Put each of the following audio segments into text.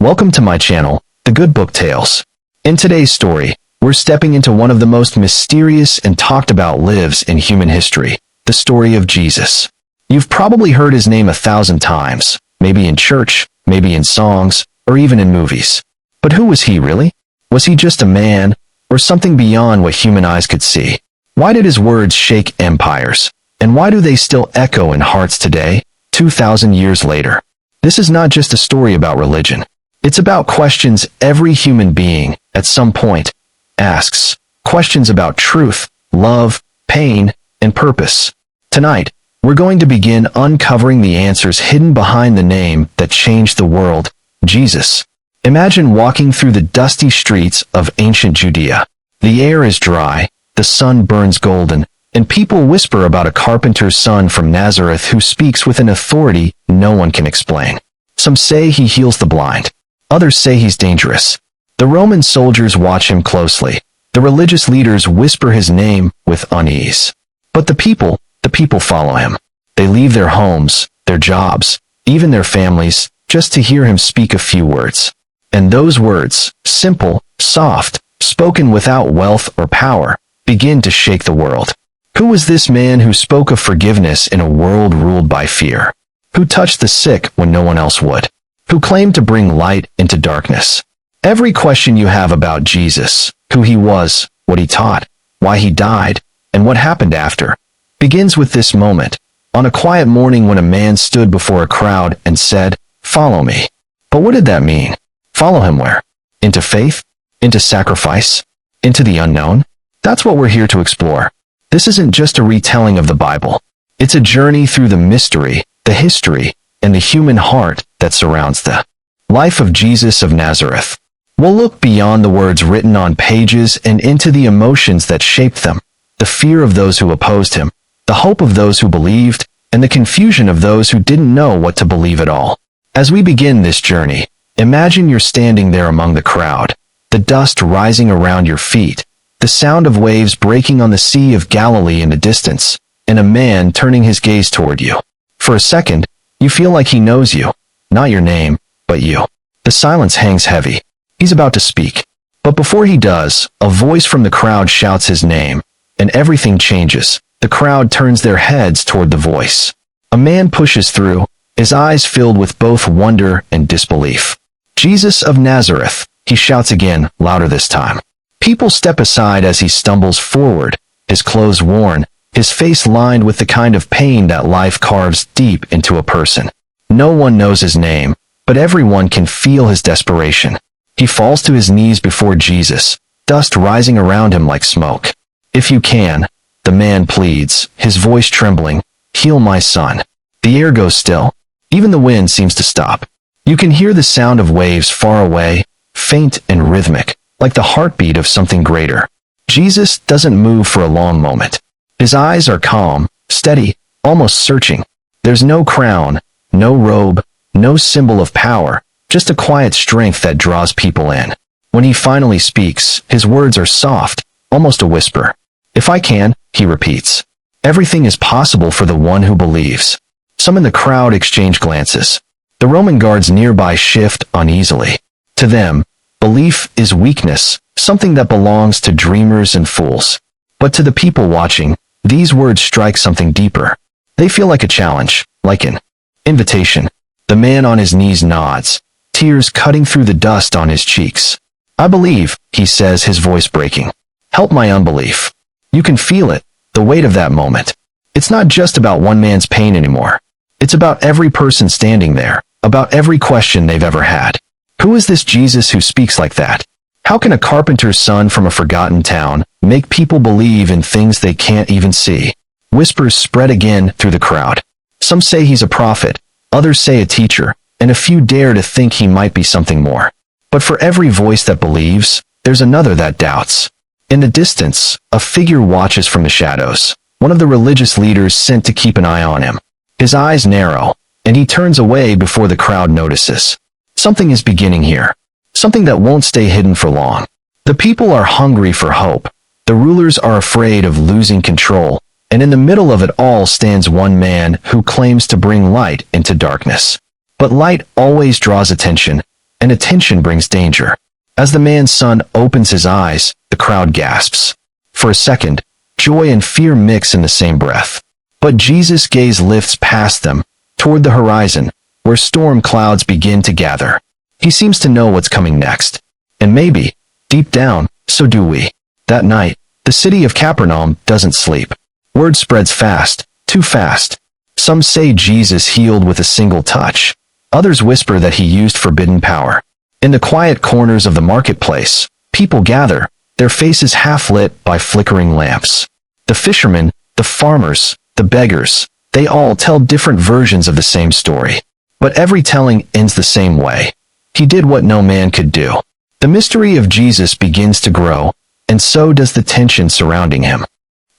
Welcome to my channel, The Good Book Tales. In today's story, we're stepping into one of the most mysterious and talked about lives in human history, the story of Jesus. You've probably heard his name 1,000 times, maybe in church, maybe in songs, or even in movies. But who was he really? Was he just a man, or something beyond what human eyes could see? Why did his words shake empires? And why do they still echo in hearts today, 2,000 years later? This is not just a story about religion. It's about questions every human being, at some point, asks. Questions about truth, love, pain, and purpose. Tonight, we're going to begin uncovering the answers hidden behind the name that changed the world, Jesus. Imagine walking through the dusty streets of ancient Judea. The air is dry, the sun burns golden, and people whisper about a carpenter's son from Nazareth who speaks with an authority no one can explain. Some say he heals the blind. Others say he's dangerous. The Roman soldiers watch him closely. The religious leaders whisper his name with unease. But the people follow him. They leave their homes, their jobs, even their families, just to hear him speak a few words. And those words, simple, soft, spoken without wealth or power, begin to shake the world. Who was this man who spoke of forgiveness in a world ruled by fear? Who touched the sick when no one else would? Who claimed to bring light into darkness? Every question you have about Jesus, who he was, what he taught, why he died, and what happened after, begins with this moment, on a quiet morning when a man stood before a crowd and said, "Follow me." But what did that mean? Follow him where? Into faith? Into sacrifice? Into the unknown? That's what we're here to explore. This isn't just a retelling of the Bible. It's a journey through the mystery, the history, and the human heart that surrounds the life of Jesus of Nazareth. We'll look beyond the words written on pages and into the emotions that shaped them, the fear of those who opposed him, the hope of those who believed, and the confusion of those who didn't know what to believe at all. As we begin this journey, imagine you're standing there among the crowd, the dust rising around your feet, the sound of waves breaking on the Sea of Galilee in the distance, and a man turning his gaze toward you. For a second, you feel like he knows you, not your name, but you. The silence hangs heavy. He's about to speak. But before he does, a voice from the crowd shouts his name, and everything changes. The crowd turns their heads toward the voice. A man pushes through, his eyes filled with both wonder and disbelief. "Jesus of Nazareth," he shouts again, louder this time. People step aside as he stumbles forward, his clothes worn, his face lined with the kind of pain that life carves deep into a person. No one knows his name, but everyone can feel his desperation. He falls to his knees before Jesus, dust rising around him like smoke. "If you can," the man pleads, his voice trembling, "heal my son." The air goes still. Even the wind seems to stop. You can hear the sound of waves far away, faint and rhythmic, like the heartbeat of something greater. Jesus doesn't move for a long moment. His eyes are calm, steady, almost searching. There's no crown, no robe, no symbol of power, just a quiet strength that draws people in. When he finally speaks, his words are soft, almost a whisper. "If I can," he repeats. "Everything is possible for the one who believes." Some in the crowd exchange glances. The Roman guards nearby shift uneasily. To them, belief is weakness, something that belongs to dreamers and fools. But to the people watching, these words strike something deeper. They feel like a challenge, like an invitation. The man on his knees nods, tears cutting through the dust on his cheeks. "I believe," he says, his voice breaking. "Help my unbelief." You can feel it, the weight of that moment. It's not just about one man's pain anymore. It's about every person standing there, about every question they've ever had. Who is this Jesus who speaks like that? How can a carpenter's son from a forgotten town make people believe in things they can't even see? Whispers spread again through the crowd. Some say he's a prophet, others say a teacher, and a few dare to think he might be something more. But for every voice that believes, there's another that doubts. In the distance, a figure watches from the shadows, one of the religious leaders sent to keep an eye on him. His eyes narrow, and he turns away before the crowd notices. Something is beginning here. Something that won't stay hidden for long. The people are hungry for hope. The rulers are afraid of losing control, and in the middle of it all stands one man who claims to bring light into darkness. But light always draws attention, and attention brings danger. As the man's son opens his eyes, the crowd gasps. For a second, joy and fear mix in the same breath. But Jesus' gaze lifts past them, toward the horizon, where storm clouds begin to gather. He seems to know what's coming next. And maybe, deep down, so do we. That night, the city of Capernaum doesn't sleep. Word spreads fast, too fast. Some say Jesus healed with a single touch. Others whisper that he used forbidden power. In the quiet corners of the marketplace, people gather, their faces half lit by flickering lamps. The fishermen, the farmers, the beggars, they all tell different versions of the same story. But every telling ends the same way. He did what no man could do. The mystery of Jesus begins to grow, and so does the tension surrounding him.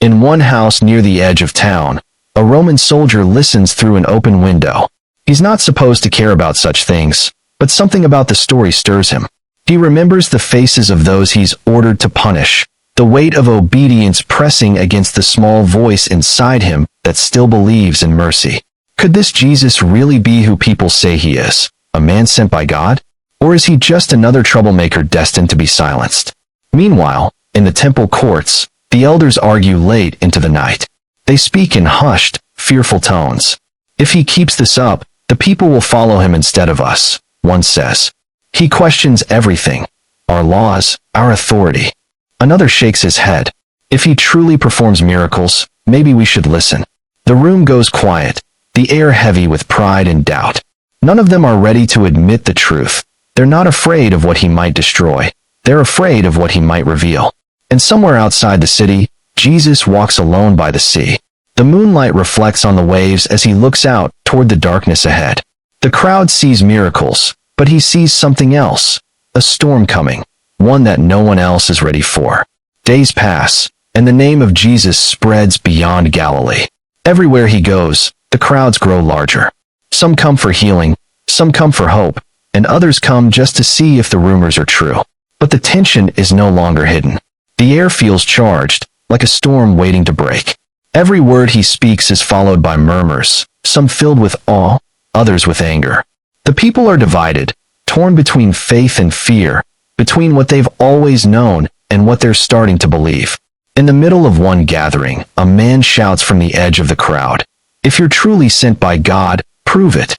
In one house near the edge of town, a Roman soldier listens through an open window. He's not supposed to care about such things, but something about the story stirs him. He remembers the faces of those he's ordered to punish, the weight of obedience pressing against the small voice inside him that still believes in mercy. Could this Jesus really be who people say he is, a man sent by God? Or is he just another troublemaker destined to be silenced? Meanwhile, in the temple courts, the elders argue late into the night. They speak in hushed, fearful tones. If he keeps this up, the people will follow him instead of us, one says. He questions everything, our laws, our authority. Another shakes his head. If he truly performs miracles, maybe we should listen. The room goes quiet, the air heavy with pride and doubt. None of them are ready to admit the truth. They're not afraid of what he might destroy. They're afraid of what he might reveal. And somewhere outside the city, Jesus walks alone by the sea. The moonlight reflects on the waves as he looks out toward the darkness ahead. The crowd sees miracles, but he sees something else, a storm coming, one that no one else is ready for. Days pass, and the name of Jesus spreads beyond Galilee. Everywhere he goes, the crowds grow larger. Some come for healing, some come for hope, and others come just to see if the rumors are true. But the tension is no longer hidden. The air feels charged, like a storm waiting to break. Every word he speaks is followed by murmurs, some filled with awe, others with anger. The people are divided, torn between faith and fear, between what they've always known and what they're starting to believe. In the middle of one gathering, a man shouts from the edge of the crowd, "If you're truly sent by God, prove it."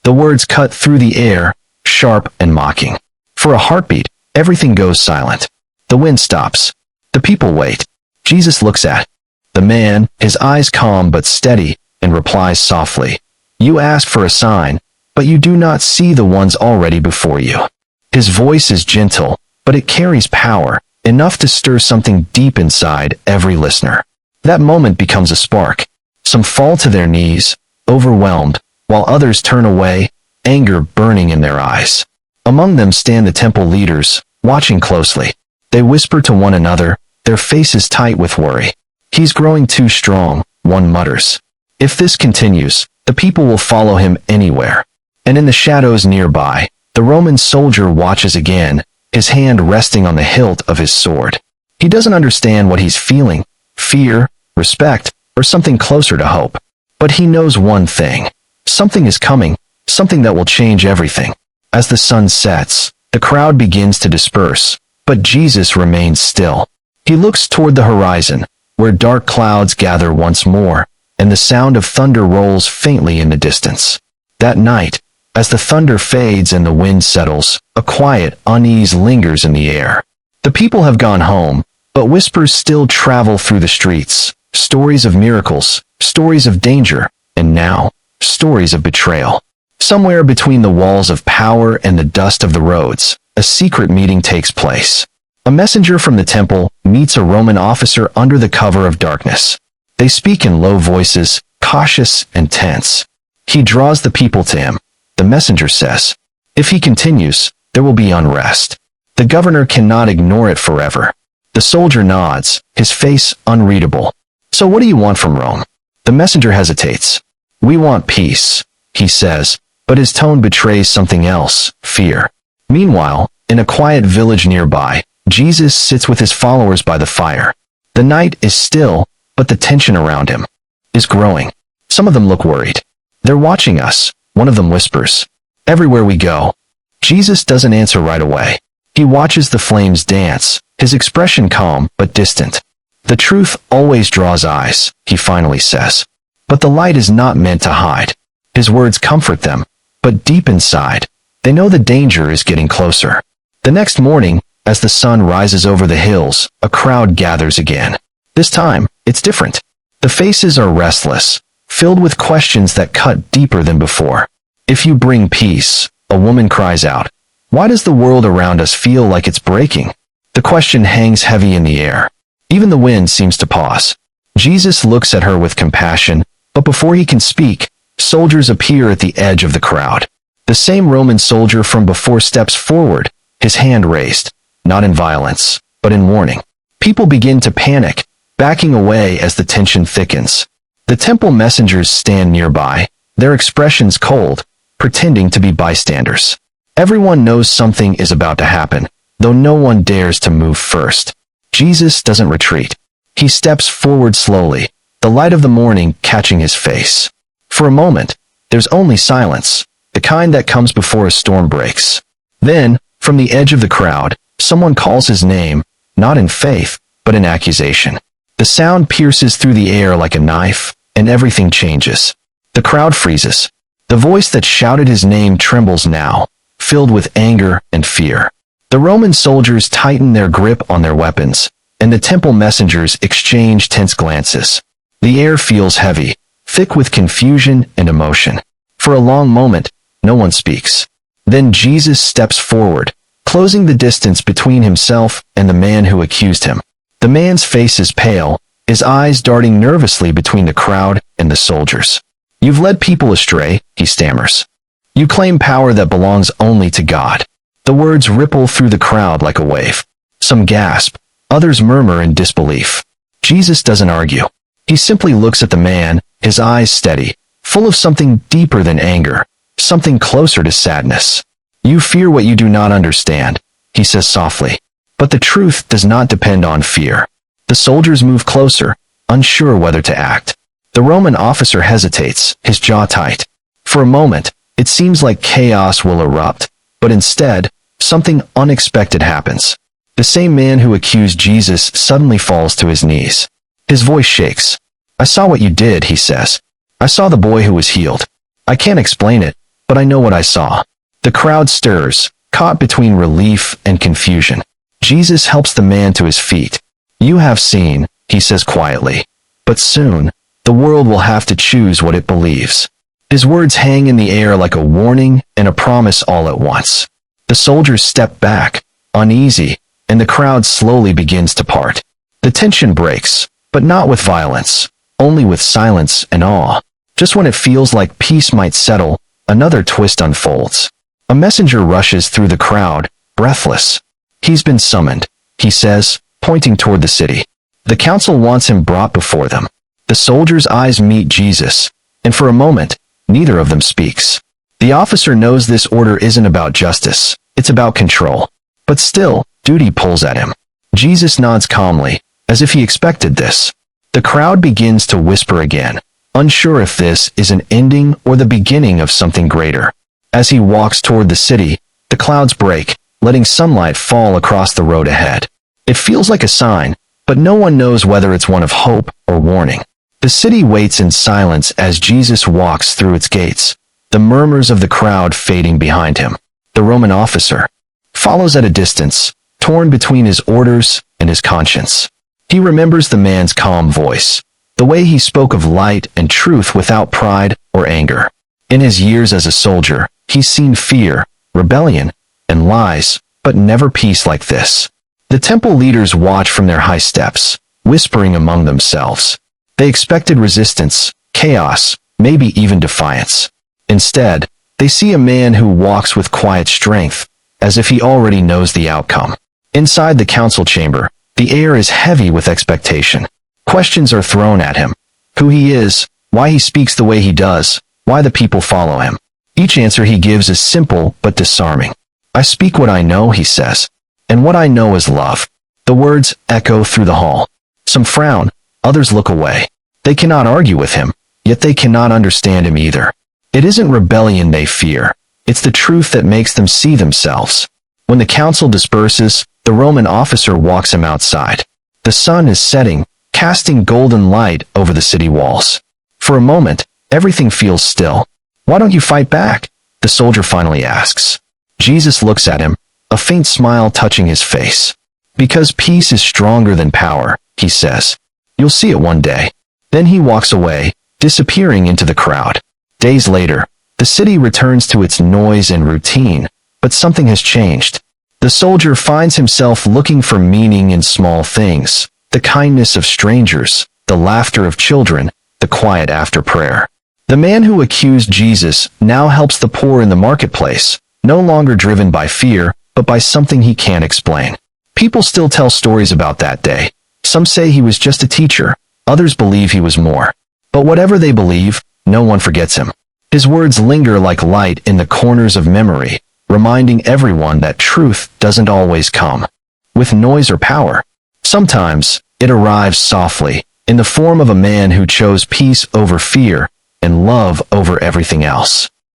The words cut through the air, sharp and mocking. For a heartbeat, everything goes silent. The wind stops. The people wait. Jesus looks at the man, his eyes calm but steady, and replies softly, "You ask for a sign, but you do not see the ones already before you." His voice is gentle, but it carries power, enough to stir something deep inside every listener. That moment becomes a spark. Some fall to their knees, overwhelmed, while others turn away, anger burning in their eyes. Among them stand the temple leaders, watching closely. They whisper to one another, their faces tight with worry. "He's growing too strong," one mutters. "If this continues, the people will follow him anywhere." And in the shadows nearby, the Roman soldier watches again, his hand resting on the hilt of his sword. He doesn't understand what he's feeling, fear, respect, or something closer to hope. But he knows one thing. Something is coming, something that will change everything. As the sun sets, the crowd begins to disperse, but Jesus remains still. He looks toward the horizon, where dark clouds gather once more, and the sound of thunder rolls faintly in the distance. That night, as the thunder fades and the wind settles, a quiet unease lingers in the air. The people have gone home, but whispers still travel through the streets. Stories of miracles, stories of danger, and now, stories of betrayal. Somewhere between the walls of power and the dust of the roads, a secret meeting takes place. A messenger from the temple meets a Roman officer under the cover of darkness. They speak in low voices, cautious and tense. He draws the people to him. The messenger says, "If he continues, there will be unrest. The governor cannot ignore it forever." The soldier nods, his face unreadable. "So what do you want from Rome?" The messenger hesitates. "We want peace," he says, but his tone betrays something else, fear. Meanwhile, in a quiet village nearby, Jesus sits with his followers by the fire. The night is still, but the tension around him is growing. Some of them look worried. "They're watching us," one of them whispers. "Everywhere we go." Jesus doesn't answer right away. He watches the flames dance, his expression calm but distant. "The truth always draws eyes," he finally says. "But the light is not meant to hide." His words comfort them, but deep inside, they know the danger is getting closer. The next morning, as the sun rises over the hills, a crowd gathers again. This time, it's different. The faces are restless, filled with questions that cut deeper than before. "If you bring peace," a woman cries out, "why does the world around us feel like it's breaking?" The question hangs heavy in the air. Even the wind seems to pause. Jesus looks at her with compassion, but before he can speak, soldiers appear at the edge of the crowd. The same Roman soldier from before steps forward, his hand raised, not in violence, but in warning. People begin to panic, backing away as the tension thickens. The temple messengers stand nearby, their expressions cold, pretending to be bystanders. Everyone knows something is about to happen, though no one dares to move first. Jesus doesn't retreat. He steps forward slowly, the light of the morning catching his face. For a moment, there's only silence, the kind that comes before a storm breaks. Then, from the edge of the crowd, someone calls his name, not in faith, but in accusation. The sound pierces through the air like a knife, and everything changes. The crowd freezes. The voice that shouted his name trembles now, filled with anger and fear. The Roman soldiers tighten their grip on their weapons, and the temple messengers exchange tense glances. The air feels heavy, thick with confusion and emotion. For a long moment, no one speaks. Then Jesus steps forward, closing the distance between himself and the man who accused him. The man's face is pale, his eyes darting nervously between the crowd and the soldiers. "You've led people astray," he stammers. "You claim power that belongs only to God." The words ripple through the crowd like a wave. Some gasp, others murmur in disbelief. Jesus doesn't argue. He simply looks at the man, his eyes steady, full of something deeper than anger, something closer to sadness. "You fear what you do not understand," he says softly. But the truth does not depend on fear. The soldiers move closer, unsure whether to act. The Roman officer hesitates, his jaw tight. For a moment, it seems like chaos will erupt, but instead, something unexpected happens. The same man who accused Jesus suddenly falls to his knees. His voice shakes. "I saw what you did," he says. "I saw the boy who was healed. I can't explain it, but I know what I saw." The crowd stirs, caught between relief and confusion. Jesus helps the man to his feet. "You have seen," he says quietly. "But soon, the world will have to choose what it believes." His words hang in the air like a warning and a promise all at once. The soldiers step back, uneasy, and the crowd slowly begins to part. The tension breaks, but not with violence, only with silence and awe. Just when it feels like peace might settle, another twist unfolds. A messenger rushes through the crowd, breathless. "He's been summoned," he says, pointing toward the city. The council wants him brought before them. The soldiers' eyes meet Jesus, and for a moment, neither of them speaks. The officer knows this order isn't about justice, it's about control. But still, duty pulls at him. Jesus nods calmly, as if he expected this. The crowd begins to whisper again, unsure if this is an ending or the beginning of something greater. As he walks toward the city, the clouds break, letting sunlight fall across the road ahead. It feels like a sign, but no one knows whether it's one of hope or warning. The city waits in silence as Jesus walks through its gates, the murmurs of the crowd fading behind him. The Roman officer follows at a distance, torn between his orders and his conscience. He remembers the man's calm voice, the way he spoke of light and truth without pride or anger. In his years as a soldier, he's seen fear, rebellion, and lies, but never peace like this. The temple leaders watch from their high steps, whispering among themselves. They expected resistance, chaos, maybe even defiance. Instead, they see a man who walks with quiet strength, as if he already knows the outcome. Inside the council chamber, the air is heavy with expectation. Questions are thrown at him. Who he is, why he speaks the way he does, why the people follow him. Each answer he gives is simple but disarming. "I speak what I know," he says, "and what I know is love." The words echo through the hall. Some frown, others look away. They cannot argue with him, yet they cannot understand him either. It isn't rebellion they fear, It's the truth that makes them see themselves. When the council disperses, the Roman officer walks him outside. The sun is setting, casting golden light over the city walls. For a moment, everything feels still. "Why don't you fight back?" the soldier finally asks. Jesus looks at him, a faint smile touching his face. "Because peace is stronger than power," he says. "You'll see it one day." Then he walks away, disappearing into the crowd. Days later, the city returns to its noise and routine, but something has changed. The soldier finds himself looking for meaning in small things, the kindness of strangers, the laughter of children, the quiet after prayer. The man who accused Jesus now helps the poor in the marketplace, no longer driven by fear, but by something he can't explain. People still tell stories about that day. Some say he was just a teacher, others believe he was more. But whatever they believe, no one forgets him. His words linger like light in the corners of memory, reminding everyone that truth doesn't always come with noise or power. Sometimes, it arrives softly, in the form of a man who chose peace over fear and love over everything else.